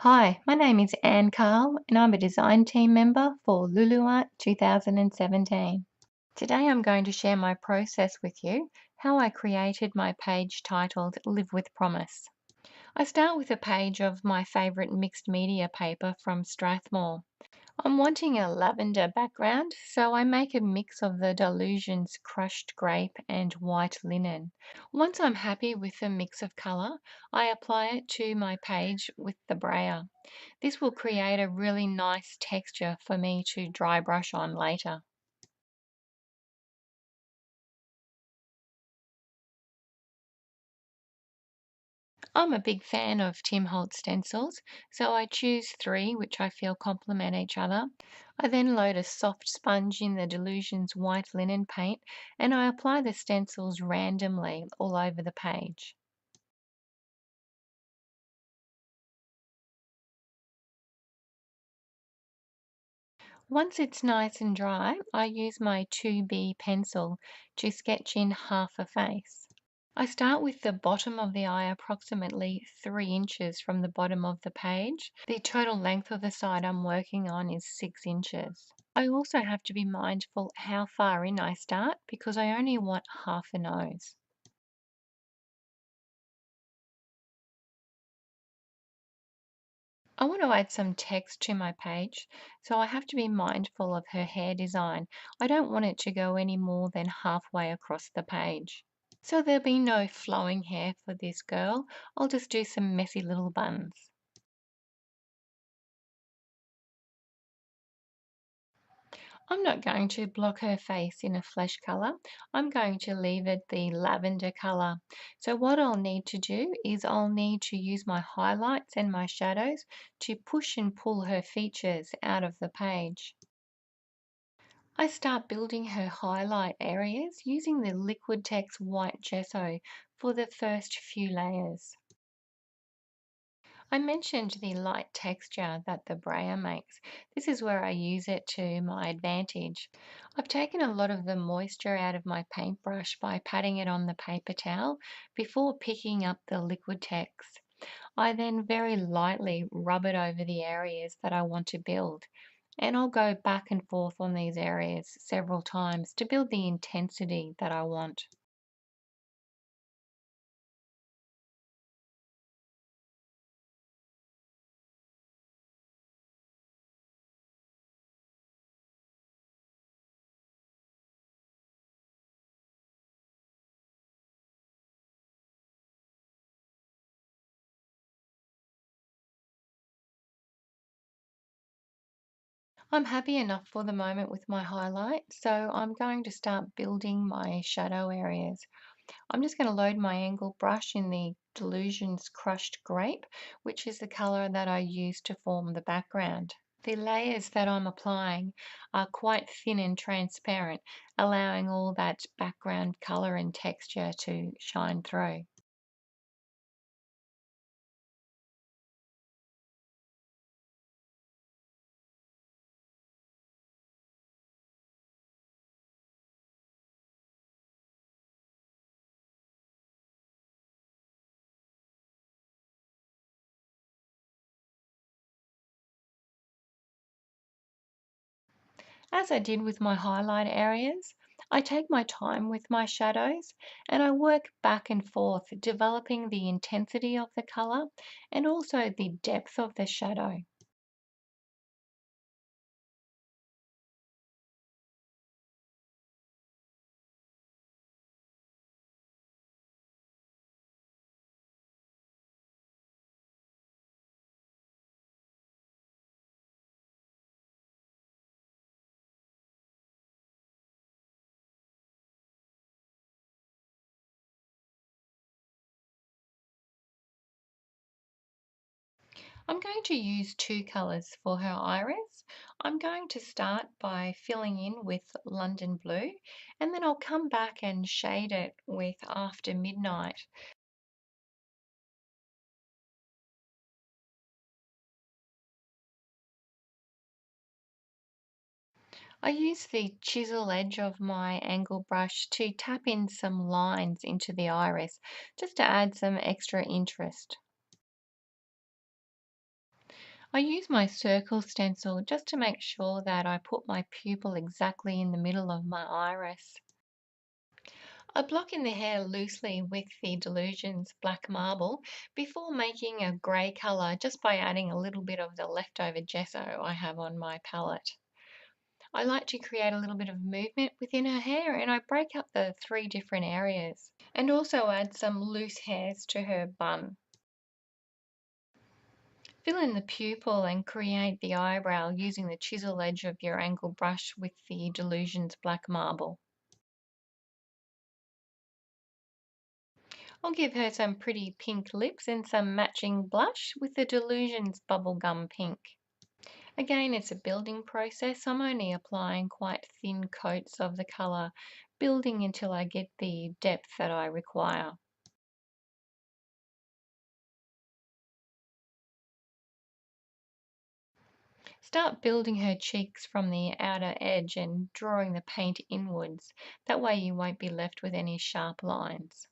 Hi, my name is Anne Cahill and I'm a design team member for Lulu Art 2017. Today I'm going to share my process with you, how I created my page titled Live with Promise. I start with a page of my favourite mixed media paper from Strathmore. I'm wanting a lavender background, so I make a mix of the Dylusions crushed grape and white linen. Once I'm happy with the mix of colour, I apply it to my page with the brayer. This will create a really nice texture for me to dry brush on later. I'm a big fan of Tim Holtz stencils, so I choose three which I feel complement each other. I then load a soft sponge in the Dylusions white linen paint and I apply the stencils randomly all over the page. Once it's nice and dry, I use my 2B pencil to sketch in half a face. I start with the bottom of the eye approximately 3 inches from the bottom of the page. The total length of the side I'm working on is 6 inches. I also have to be mindful how far in I start because I only want half a nose. I want to add some text to my page, so I have to be mindful of her hair design. I don't want it to go any more than halfway across the page. So there'll be no flowing hair for this girl. I'll just do some messy little buns. I'm not going to block her face in a flesh colour. I'm going to leave it the lavender colour. So what I'll need to do is I'll need to use my highlights and my shadows to push and pull her features out of the page. I start building her highlight areas using the Liquitex White Gesso for the first few layers. I mentioned the light texture that the brayer makes. This is where I use it to my advantage. I've taken a lot of the moisture out of my paintbrush by patting it on the paper towel before picking up the Liquitex. I then very lightly rub it over the areas that I want to build. And I'll go back and forth on these areas several times to build the intensity that I want. I'm happy enough for the moment with my highlight, so I'm going to start building my shadow areas. I'm just going to load my angle brush in the Dylusions Crushed Grape, which is the color that I use to form the background. The layers that I'm applying are quite thin and transparent, allowing all that background color and texture to shine through. As I did with my highlight areas, I take my time with my shadows and I work back and forth, developing the intensity of the color and also the depth of the shadow. I'm going to use two colors for her iris. I'm going to start by filling in with London Blue and then I'll come back and shade it with After Midnight. I use the chisel edge of my angle brush to tap in some lines into the iris just to add some extra interest. I use my circle stencil just to make sure that I put my pupil exactly in the middle of my iris. I block in the hair loosely with the Dylusions black marble before making a grey colour just by adding a little bit of the leftover gesso I have on my palette. I like to create a little bit of movement within her hair and I break up the 3 different areas and also add some loose hairs to her bun. Fill in the pupil and create the eyebrow using the chisel edge of your angle brush with the Dylusions black marble. I'll give her some pretty pink lips and some matching blush with the Dylusions bubblegum pink. Again, it's a building process. I'm only applying quite thin coats of the colour, building until I get the depth that I require. Start building her cheeks from the outer edge and drawing the paint inwards. That way you won't be left with any sharp lines.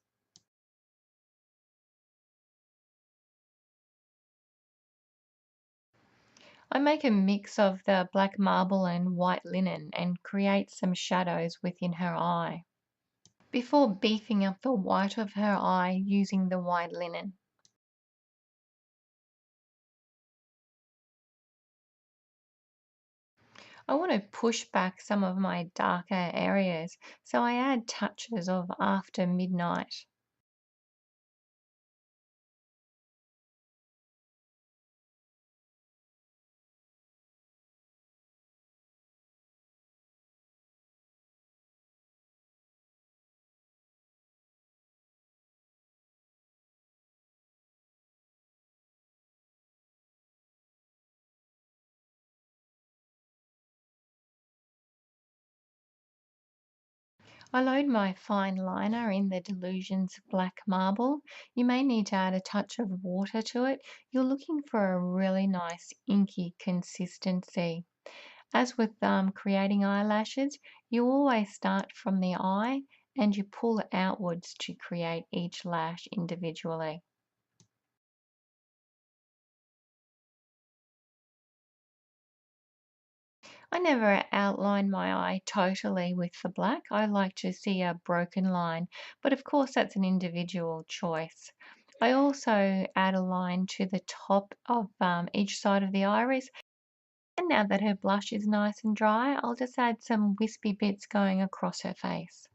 I make a mix of the black marble and white linen and create some shadows within her eye before beefing up the white of her eye using the white linen. I want to push back some of my darker areas, so I add touches of after midnight. I load my fine liner in the Dylusions black marble. You may need to add a touch of water to it. You're looking for a really nice inky consistency. As with creating eyelashes, you always start from the eye and you pull outwards to create each lash individually. I never outline my eye totally with the black. I like to see a broken line, but of course that's an individual choice. I also add a line to the top of each side of the iris. And now that her blush is nice and dry, I'll just add some wispy bits going across her face.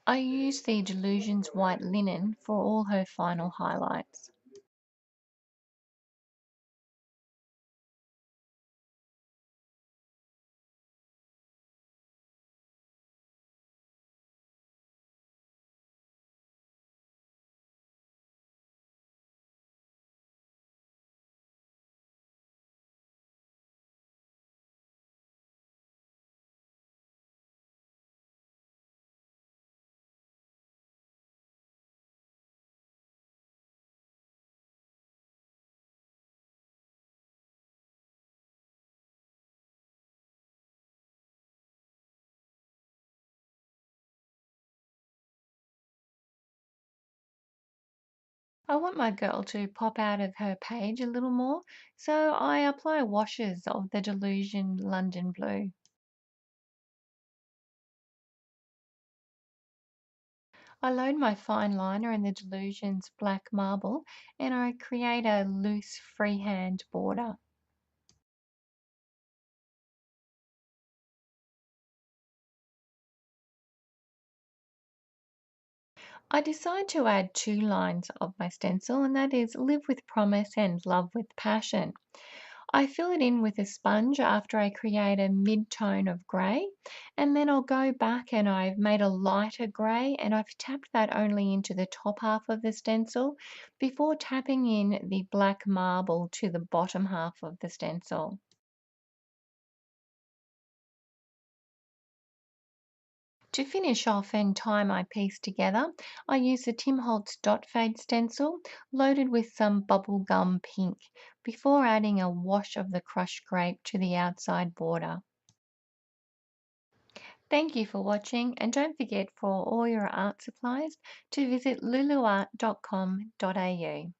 I use the Dylusions white linen for all her final highlights. I want my girl to pop out of her page a little more, so I apply washes of the Dylusion London Blue. I load my fine liner in the Dylusions black marble and I create a loose freehand border. I decide to add 2 lines of my stencil, and that is Live with Promise and Love with Passion. I fill it in with a sponge after I create a mid-tone of grey, and then I'll go back and I've made a lighter grey, and I've tapped that only into the top half of the stencil before tapping in the black marble to the bottom half of the stencil. To finish off and tie my piece together, I use the Tim Holtz Dot Fade stencil loaded with some bubblegum pink before adding a wash of the crushed grape to the outside border. Thank you for watching, and don't forget, for all your art supplies to visit luluart.com.au.